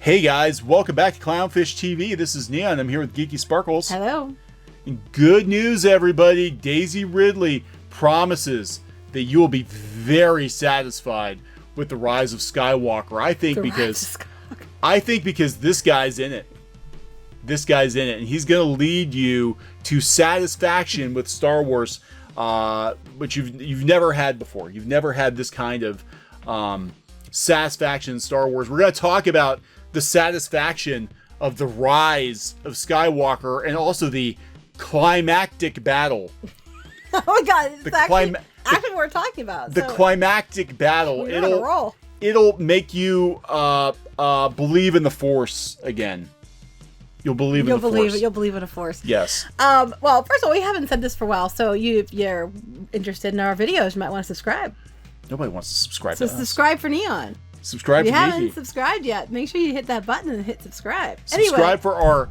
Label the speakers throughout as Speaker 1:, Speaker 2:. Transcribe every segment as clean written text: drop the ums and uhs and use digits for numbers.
Speaker 1: Hey guys, welcome back to Clownfish TV. This is Neon. I'm here with Geeky Sparkles.
Speaker 2: Hello.
Speaker 1: And good news, everybody. Daisy Ridley promises that you will be very satisfied with the Rise of Skywalker. I think because this guy's in it. This guy's in it, and he's going to lead you to satisfaction with Star Wars, which you've never had before. You've never had this kind of satisfaction in Star Wars. We're going to talk about the satisfaction of the Rise of Skywalker and also the climactic battle.
Speaker 2: Oh my God! It's actually what we're talking about.
Speaker 1: The climactic battle. It'll make you believe in the Force again. You'll believe in the Force.
Speaker 2: You'll believe in a Force.
Speaker 1: Yes.
Speaker 2: Well, first of all, we haven't said this for a while, so if you're interested in our videos, you might want to subscribe.
Speaker 1: Nobody wants to subscribe to us.
Speaker 2: Subscribe for Neon.
Speaker 1: Subscribe
Speaker 2: if you
Speaker 1: for
Speaker 2: haven't subscribed yet, make sure you hit that button and hit subscribe.
Speaker 1: Subscribe for our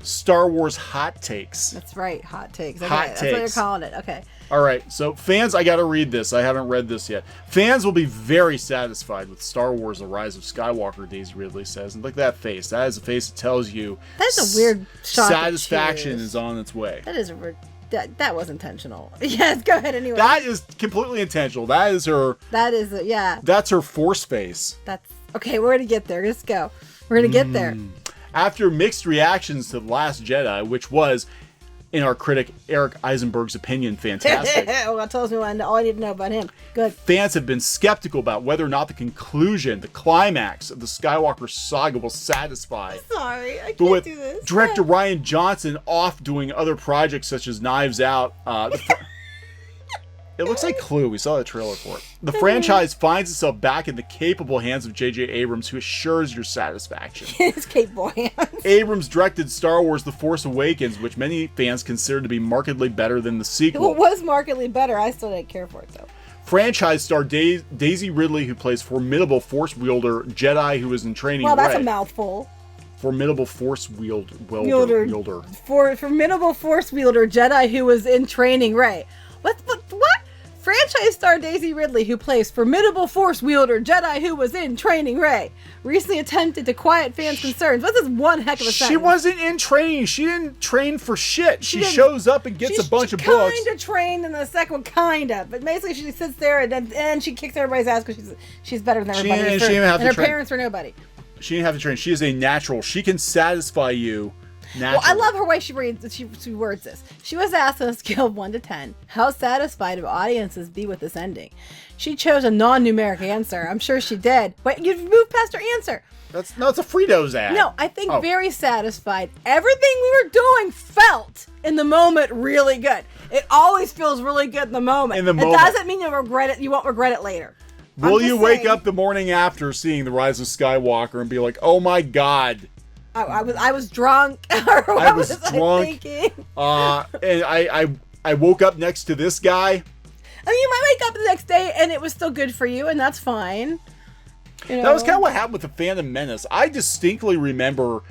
Speaker 1: Star Wars hot takes.
Speaker 2: That's right, hot takes.
Speaker 1: Okay,
Speaker 2: that's what you're calling it. Okay.
Speaker 1: All right, so fans, I got to read this. I haven't read this yet. Fans will be very satisfied with Star Wars: The Rise of Skywalker, Daisy Ridley says. And look at that face. That is a face that tells you
Speaker 2: that's a weird shot.
Speaker 1: Satisfaction is on its way.
Speaker 2: That is that was intentional. Yes, go ahead anyway.
Speaker 1: That is completely intentional. That is her.
Speaker 2: That is it. Yeah.
Speaker 1: That's her Force face.
Speaker 2: That's okay. We're gonna get there. Let's go. We're gonna get there.
Speaker 1: After mixed reactions to The Last Jedi, which was, in our critic Eric Eisenberg's opinion, fantastic.
Speaker 2: Well, that tells me all I need to know about him. Good.
Speaker 1: Fans have been skeptical about whether or not the conclusion, the climax of the Skywalker saga will satisfy.
Speaker 2: Sorry, I can't do this.
Speaker 1: Director Rian Johnson off doing other projects such as Knives Out. It looks like Clue. We saw the trailer for it. The franchise finds itself back in the capable hands of J.J. Abrams, who assures your satisfaction.
Speaker 2: His capable hands.
Speaker 1: Abrams directed Star Wars: The Force Awakens, which many fans consider to be markedly better than the sequel.
Speaker 2: It was markedly better. I still didn't care for it, though.
Speaker 1: Franchise star Daisy Ridley, who plays formidable Force wielder Jedi who is in training.
Speaker 2: Well, that's a mouthful.
Speaker 1: Formidable Force wielder.
Speaker 2: Formidable Force wielder Jedi who was in training. Right. What? Franchise star Daisy Ridley, who plays formidable Force wielder Jedi who was in training, Rey, recently attempted to quiet fans' concerns. What's this one heck of a sentence?
Speaker 1: She wasn't in training. She didn't train for shit. She shows up and gets a bunch of books.
Speaker 2: She kind of trained in the second one, kind of. But basically she sits there and she kicks everybody's ass because she's better than everybody.
Speaker 1: She didn't have to
Speaker 2: train.
Speaker 1: Her
Speaker 2: parents were nobody.
Speaker 1: She didn't have to train. She is a natural. She can satisfy you. Naturally.
Speaker 2: Well, I love her way she words this. She was asked on a scale of 1 to 10, how satisfied will audiences be with this ending? She chose a non-numeric answer. I'm sure she did. Wait, you've moved past her answer.
Speaker 1: It's a Fritos ad.
Speaker 2: No, I think very satisfied. Everything we were doing felt in the moment really good. It always feels really good in the moment. It doesn't mean you'll regret it. You won't regret it later.
Speaker 1: Will you wake up the morning after seeing The Rise of Skywalker and be like, oh my God?
Speaker 2: I was drunk.
Speaker 1: I was drunk. And I woke up next to this guy.
Speaker 2: I mean, you might wake up the next day and it was still good for you, and that's fine. You know?
Speaker 1: That was kind of what happened with the Phantom Menace. I distinctly remember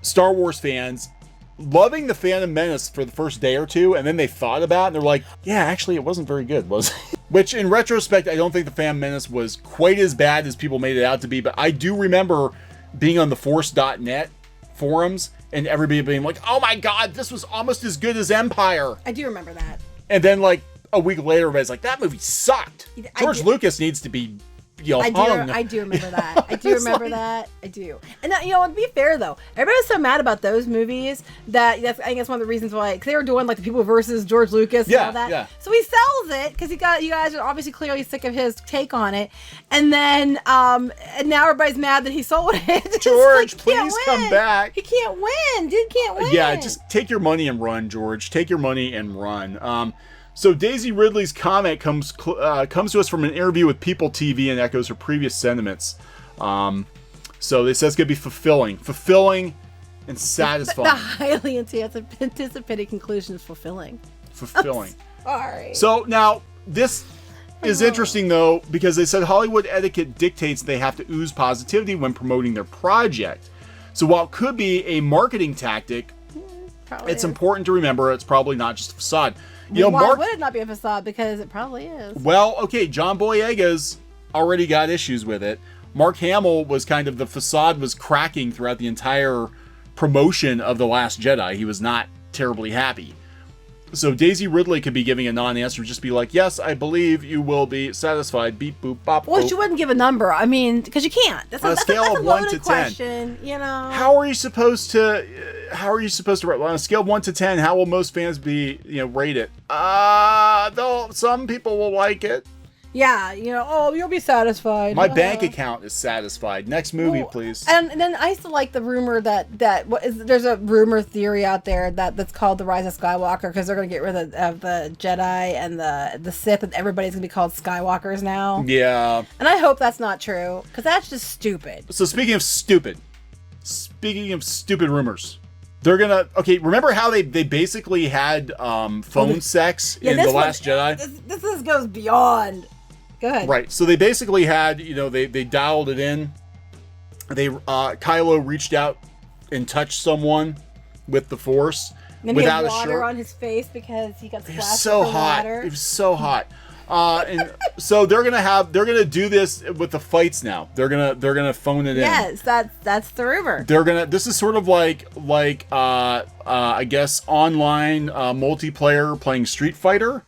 Speaker 1: Star Wars fans loving the Phantom Menace for the first day or two, and then they thought about it and they're like, yeah, actually it wasn't very good, was it? Which in retrospect, I don't think the Phantom Menace was quite as bad as people made it out to be, but I do remember being on the Force.net forums and everybody being like, oh my God, this was almost as good as Empire.
Speaker 2: I do remember that.
Speaker 1: And then like a week later, everybody's like, that movie sucked. George Lucas needs to be hung.
Speaker 2: I do remember that. I do remember that. I do. And that, to be fair though, everybody was so mad about those movies that I think that's one of the reasons why, because they were doing like the people versus George Lucas and all that. Yeah. So he sells it because you guys are obviously clearly sick of his take on it, and then and now everybody's mad that he sold it.
Speaker 1: George, please come back.
Speaker 2: He can't win. Dude can't win.
Speaker 1: Yeah, just take your money and run, George. Take your money and run. So Daisy Ridley's comment comes to us from an interview with People TV and echoes her previous sentiments. So they say it's going to be fulfilling and satisfying.
Speaker 2: The highly anticipated conclusion is fulfilling. Sorry.
Speaker 1: So now this is interesting though, because they said Hollywood etiquette dictates they have to ooze positivity when promoting their project. So while it could be a marketing tactic, it's important to remember it's probably not just a facade.
Speaker 2: Why would it not be a facade? Because it probably is.
Speaker 1: Well, okay, John Boyega's already got issues with it. Mark Hamill was kind of, the facade was cracking throughout the entire promotion of The Last Jedi. He was not terribly happy. So Daisy Ridley could be giving a non-answer, just be like, yes, I believe you will be satisfied. Beep, boop, bop,
Speaker 2: well,
Speaker 1: boop.
Speaker 2: she wouldn't give a number. I mean, because you can't. That's
Speaker 1: on a scale of 1 to 10.
Speaker 2: Question, you know.
Speaker 1: How are you supposed to rate? On a scale of 1 to 10, how will most fans be, rate it? Though some people will like it.
Speaker 2: Yeah, you'll be satisfied.
Speaker 1: My bank account is satisfied. Next movie, please.
Speaker 2: And then I used to like the rumor that there's a rumor theory out there that's called the Rise of Skywalker, because they're going to get rid of the Jedi and the Sith, and everybody's going to be called Skywalkers now.
Speaker 1: Yeah.
Speaker 2: And I hope that's not true, because that's just stupid.
Speaker 1: So speaking of stupid rumors. They're gonna remember how they basically had phone sex in The Last Jedi?
Speaker 2: This goes beyond. Go ahead.
Speaker 1: Right. So they basically had, they dialed it in. Kylo reached out and touched someone with the Force
Speaker 2: and
Speaker 1: without
Speaker 2: he had water
Speaker 1: a shirt
Speaker 2: on his face because he got splashed
Speaker 1: so
Speaker 2: with
Speaker 1: hot.
Speaker 2: water.
Speaker 1: It was so hot. And so they're gonna do this with the fights now. They're gonna phone it in.
Speaker 2: Yes, that's the rumor.
Speaker 1: This is sort of like I guess online multiplayer playing Street Fighter.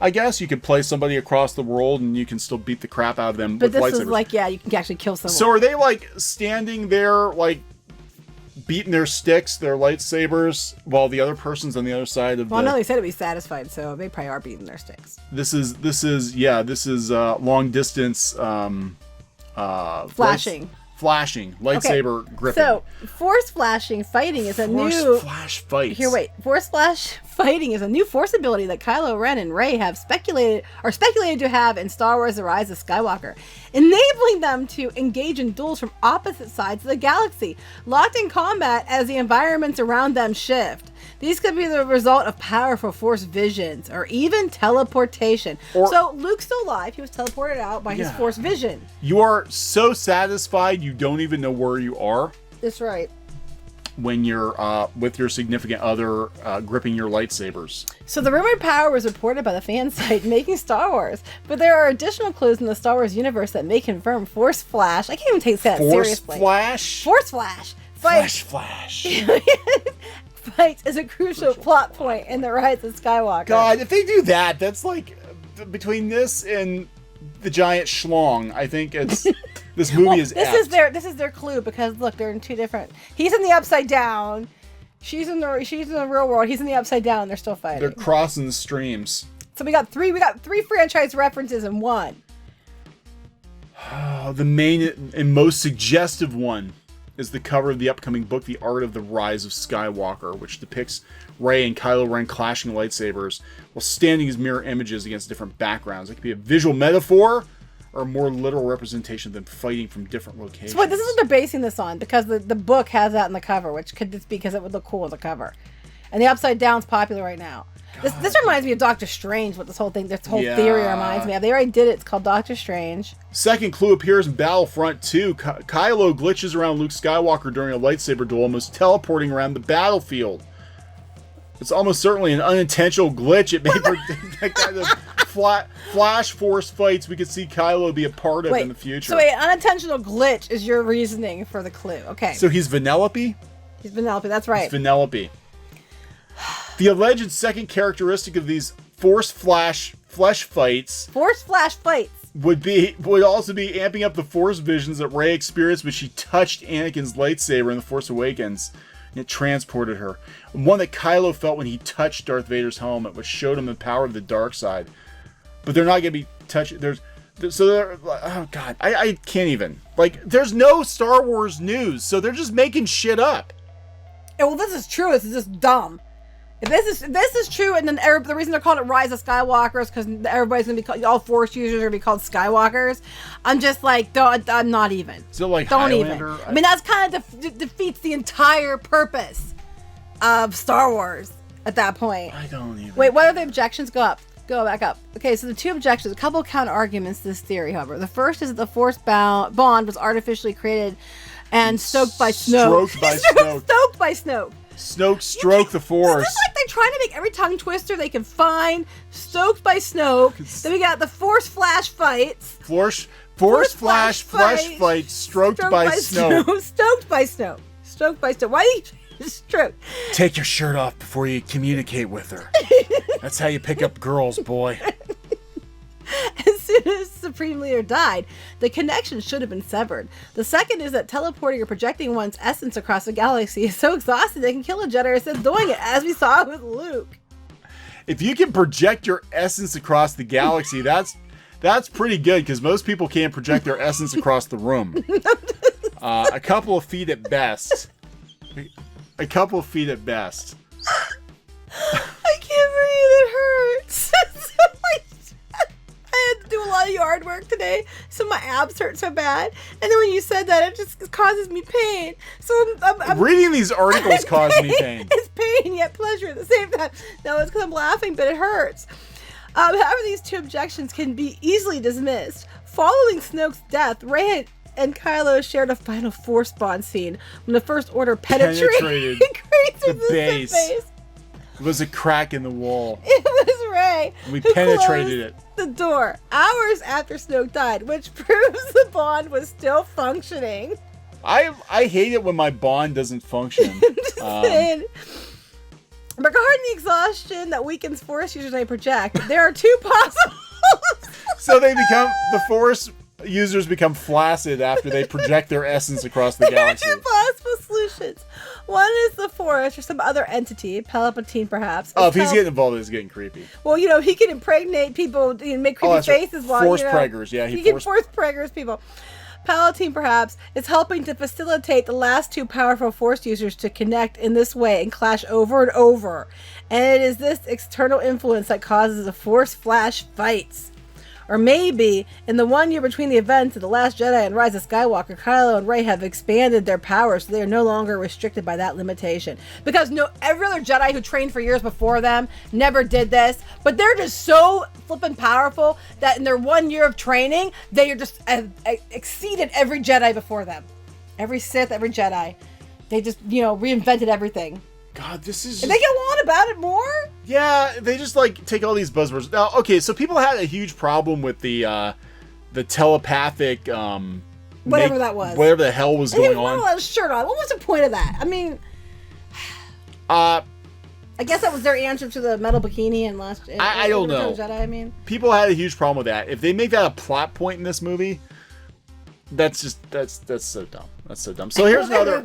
Speaker 1: I guess you could play somebody across the world and you can still beat the crap out of them with lightsabers. But this is
Speaker 2: like, you can actually kill someone.
Speaker 1: So are they like standing there like beating their sticks, their lightsabers, while the other person's on the other side of
Speaker 2: Well, no, they said it'd be satisfied, so they probably are beating their sticks.
Speaker 1: This is long distance flashing lightsaber gripping.
Speaker 2: So force flashing fighting is
Speaker 1: flash fights.
Speaker 2: Force flash fighting is a new Force ability that Kylo Ren and Rey have speculated to have in Star Wars: The Rise of Skywalker, enabling them to engage in duels from opposite sides of the galaxy, locked in combat as the environments around them shift. These could be the result of powerful Force visions or even teleportation. So Luke's still alive. He was teleported out by his Force vision.
Speaker 1: You are so satisfied you don't even know where you are.
Speaker 2: That's right.
Speaker 1: When you're with your significant other gripping your lightsabers.
Speaker 2: So the rumored power was reported by the fan site Making Star Wars, but there are additional clues in the Star Wars universe that may confirm Force Flash. I can't even take that seriously. Force Flash.
Speaker 1: Flash.
Speaker 2: Fights is a crucial plot point in the Rise of Skywalker.
Speaker 1: God, if they do that, that's like between this and the giant schlong. I think it's this movie is.
Speaker 2: This is their clue, because look, they're in two different. He's in the Upside Down. She's in the real world. He's in the Upside Down. They're still fighting.
Speaker 1: They're crossing the streams.
Speaker 2: So we got three franchise references in one.
Speaker 1: The main and most suggestive one is the cover of the upcoming book, The Art of the Rise of Skywalker, which depicts Rey and Kylo Ren clashing lightsabers while standing as mirror images against different backgrounds. It could be a visual metaphor or a more literal representation of them fighting from different locations.
Speaker 2: So this is what they're basing this on, because the book has that in the cover, which could just be because it would look cool as a cover. And the Upside Down's popular right now. This reminds me of Doctor Strange, what this whole theory reminds me of. They already did it. It's called Doctor Strange.
Speaker 1: Second clue appears in Battlefront 2. Kylo glitches around Luke Skywalker during a lightsaber duel, almost teleporting around the battlefield. It's almost certainly an unintentional glitch. It may predict that kind of flash force fights we could see Kylo be a part of in the future.
Speaker 2: So an unintentional glitch is your reasoning for the clue. Okay.
Speaker 1: So he's Vanellope?
Speaker 2: He's Vanellope, that's right.
Speaker 1: He's Vanellope. The alleged second characteristic of these flash fights would also be amping up the Force visions that Rey experienced when she touched Anakin's lightsaber in The Force Awakens, and it transported her. One that Kylo felt when he touched Darth Vader's helmet, which showed him the power of the dark side. But they're not going to be touching. Oh god, I can't even. There's no Star Wars news, so they're just making shit up.
Speaker 2: Yeah, well, this is true. This is just dumb. If this is true, and then the reason they're called it Rise of Skywalker is because everybody's gonna be called, all Force users are gonna be called Skywalkers. I'm just like, I'm not even.
Speaker 1: So don't
Speaker 2: Highlander? Even. I mean, that's kind of defeats the entire purpose of Star Wars at that point.
Speaker 1: I don't even.
Speaker 2: Wait, what are the objections? Go back up. Okay, so the two objections, a couple of counter arguments to this theory, however. The first is that the Force bond was artificially created and stoked by Snoke. Stoked by Snoke.
Speaker 1: Snoke stroked the Force.
Speaker 2: It's like they're trying to make every tongue twister they can find. Stoked by Snoke. Then we got the Force flash fights.
Speaker 1: Force flash flesh fight stroked by snow.
Speaker 2: Stoked by snow. Stroked by snow. Why do you stroke?
Speaker 1: Take your shirt off before you communicate with her. That's how you pick up girls, boy.
Speaker 2: As soon as Supreme Leader died, the connection should have been severed. The second is that teleporting or projecting one's essence across the galaxy is so exhausting they can kill a Jedi instead of doing it, as we saw with Luke. If
Speaker 1: you can project your essence across the galaxy, that's pretty good, because most people can't project their essence across the room. A couple of feet at best. A couple of feet at best.
Speaker 2: I can't breathe. It hurts. I had to do a lot of yard work today, so my abs hurt so bad. And then when you said that, it just causes me pain. So I'm
Speaker 1: reading these articles causes me pain.
Speaker 2: It's pain yet pleasure at the same time. No, it's because I'm laughing, but it hurts. However, these two objections can be easily dismissed. Following Snoke's death, Rey and Kylo shared a final Force bond scene when the First Order penetrated
Speaker 1: the base. It was a crack in the wall.
Speaker 2: It was Rey.
Speaker 1: We penetrated it.
Speaker 2: The door hours after Snoke died, which proves the bond was still functioning.
Speaker 1: I hate it when my bond doesn't function.
Speaker 2: Regarding the exhaustion that weakens Force users they project, there are two possible.
Speaker 1: So the Force users become flaccid after they project their essence across the galaxy.
Speaker 2: There are two possible solutions. One is the Force or some other entity, Palpatine perhaps.
Speaker 1: Oh, if he's getting involved, it's getting creepy.
Speaker 2: Well, he can impregnate people and make creepy faces while
Speaker 1: Force preggers, yeah.
Speaker 2: He can force preggers people. Palpatine perhaps is helping to facilitate the last two powerful Force users to connect in this way and clash over and over. And it is this external influence that causes the Force flash fights. Or maybe, in the 1 year between the events of The Last Jedi and Rise of Skywalker, Kylo and Rey have expanded their powers so they are no longer restricted by that limitation. Because every other Jedi who trained for years before them never did this, but they're just so flippin' powerful that in their 1 year of training, they are just exceeded every Jedi before them. Every Sith, every Jedi. They just, reinvented everything.
Speaker 1: God, this is.
Speaker 2: And they go on about it more?
Speaker 1: Yeah, they just take all these buzzwords. Now, okay, so people had a huge problem with the telepathic.
Speaker 2: Whatever that was.
Speaker 1: Whatever the hell was going on.
Speaker 2: He had a shirt on. What was the point of that? I mean. I guess that was their answer to the metal bikini in Last Jedi.
Speaker 1: I don't know.
Speaker 2: Jedi, I mean.
Speaker 1: People had a huge problem with that. If they make that a plot point in this movie, that's so dumb. That's so dumb. So here's another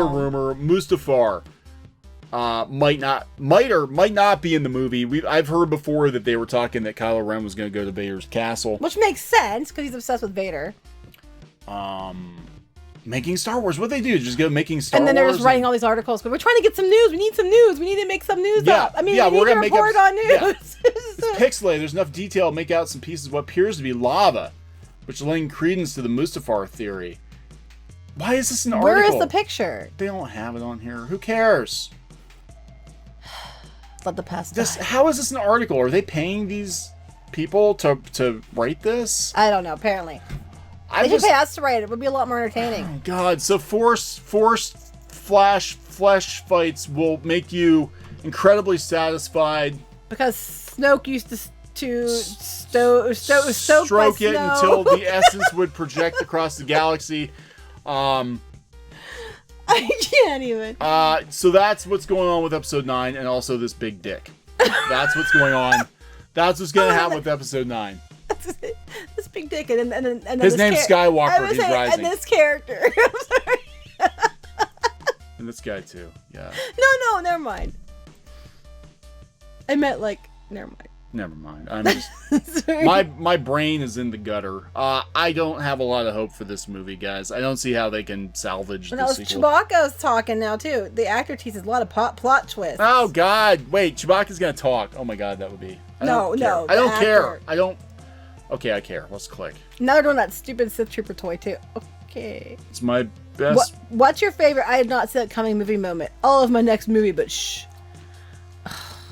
Speaker 1: rumor. Mustafar might not be in the movie. I've heard before that they were talking that Kylo Ren was going to go to Vader's castle,
Speaker 2: which makes sense because he's obsessed with Vader.
Speaker 1: Making Star Wars. What they do? Just go making Star Wars.
Speaker 2: And then they're just writing all these articles. But we're trying to get some news. We need some news. We need to make some news up. I mean, we need to report on news.
Speaker 1: Yeah. It's pixelated. There's enough detail to make out some pieces of what appears to be lava, which lend credence to the Mustafar theory. Why is this an article?
Speaker 2: Where is the picture?
Speaker 1: They don't have it on here. Who cares?
Speaker 2: Let the past die.
Speaker 1: How is this an article? Are they paying these people to write this?
Speaker 2: I don't know. Apparently, they should pay us to write it. It would be a lot more entertaining.
Speaker 1: Oh God! So force flesh fights will make you incredibly satisfied
Speaker 2: because Snoke used to stroke
Speaker 1: it until the essence would project across the galaxy.
Speaker 2: I can't even.
Speaker 1: So that's what's going on with episode 9, and also this big dick. That's what's going on. That's what's going to happen with episode 9.
Speaker 2: This big dick, and then
Speaker 1: his name's Skywalker. He's rising.
Speaker 2: And this character. I'm sorry.
Speaker 1: And this guy too. Yeah.
Speaker 2: No, never mind. I meant never mind.
Speaker 1: Never mind. I'm just my brain is in the gutter. I don't have a lot of hope for this movie, guys. I don't see how they can salvage the sequel.
Speaker 2: Chewbacca's talking now too. The actor teases a lot of plot twists.
Speaker 1: Oh God! Wait, Chewbacca's gonna talk. Oh my God, that would be.
Speaker 2: No.
Speaker 1: I don't care. I don't. Okay, I care. Let's click.
Speaker 2: Now they're doing that stupid Sith Trooper toy too. Okay.
Speaker 1: It's my best.
Speaker 2: What's your favorite? I did not see that coming movie moment. All of my next movie, but shh.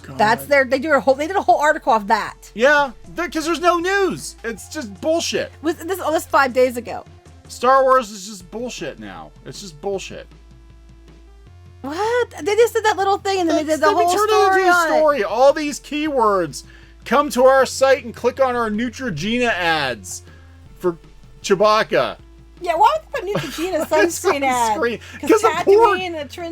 Speaker 2: God. They did a whole article off that.
Speaker 1: Yeah, because there's no news. It's just bullshit.
Speaker 2: Was this 5 days ago?
Speaker 1: Star Wars is just bullshit now. It's just bullshit.
Speaker 2: What? They just did that little thing and then they did the whole story on it.
Speaker 1: All these keywords. Come to our site and click on our Neutrogena ads. for Chewbacca.
Speaker 2: Yeah, why would they put Neutrogena sunscreen ad?
Speaker 1: Because the pork.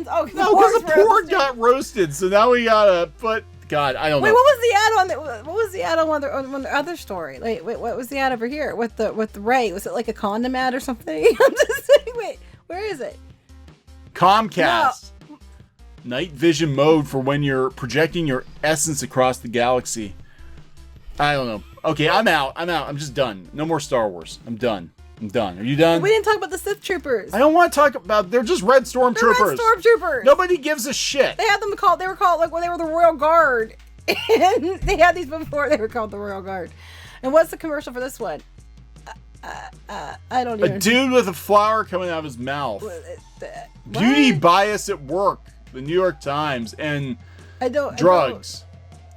Speaker 2: Oh,
Speaker 1: because the pork got roasted, so now we gotta put. God, I don't know.
Speaker 2: Wait, what was the ad on? What was the ad on the other story? Wait, what was the ad over here with the Ray? Was it like a condom ad or something? I'm just saying. Wait, where is it?
Speaker 1: Comcast. No. Night vision mode for when you're projecting your essence across the galaxy. I don't know. Okay, I'm out. I'm just done. No more Star Wars. I'm done. Are you done?
Speaker 2: We didn't talk about the Sith Troopers.
Speaker 1: I don't want to talk about. They're just red stormtroopers.
Speaker 2: They're red stormtroopers.
Speaker 1: Nobody gives a shit.
Speaker 2: They had them called. They were called like when they were the Royal Guard, and they had these before. They were called the Royal Guard. And what's the commercial for this one? I don't even.
Speaker 1: A dude with a flower coming out of his mouth. Beauty bias at work. The New York Times and drugs.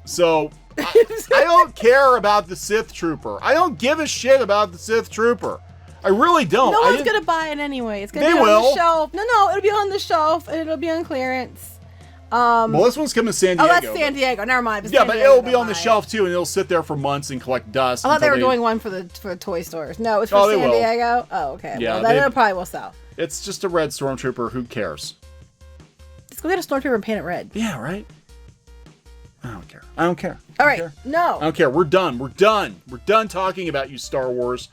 Speaker 1: So I don't care about the Sith Trooper. I don't give a shit about the Sith Trooper. I really don't.
Speaker 2: No one's gonna buy it anyway. It's gonna be on the shelf. No, it'll be on the shelf and it'll be on clearance.
Speaker 1: Well, this one's coming to San Diego.
Speaker 2: Oh, that's San Diego. Never mind.
Speaker 1: Yeah, but it'll be on the shelf too, and it'll sit there for months and collect dust.
Speaker 2: I thought they were doing one for the toy stores. No, it's for San Diego. Oh, okay. Yeah, well, then it probably will sell.
Speaker 1: It's just a red stormtrooper. Who cares?
Speaker 2: Just go get a stormtrooper and paint it red.
Speaker 1: Yeah, right. I don't care.
Speaker 2: All right, no.
Speaker 1: I don't care. We're done. We're done talking about you, Star Wars.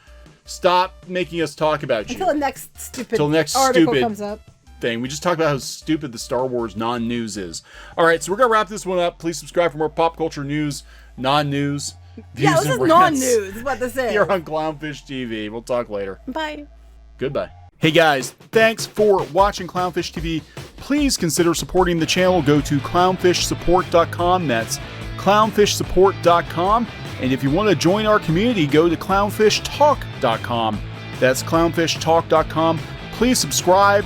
Speaker 1: Stop making us talk about you.
Speaker 2: Until the next stupid article comes up.
Speaker 1: Thing. We just talked about how stupid the Star Wars non-news is. All right, so we're going to wrap this one up. Please subscribe for more pop culture news, non-news.
Speaker 2: Yeah, this is non-news is what this is.
Speaker 1: Here on Clownfish TV. We'll talk later.
Speaker 2: Bye.
Speaker 1: Goodbye. Hey guys, thanks for watching Clownfish TV. Please consider supporting the channel. Go to clownfishsupport.com. That's clownfishsupport.com. And if you want to join our community, go to clownfishtalk.com. That's clownfishtalk.com. Please subscribe.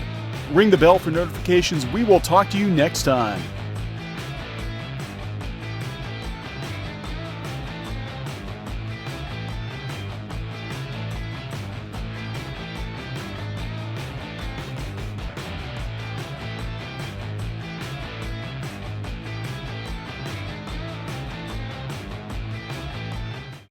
Speaker 1: Ring the bell for notifications. We will talk to you next time.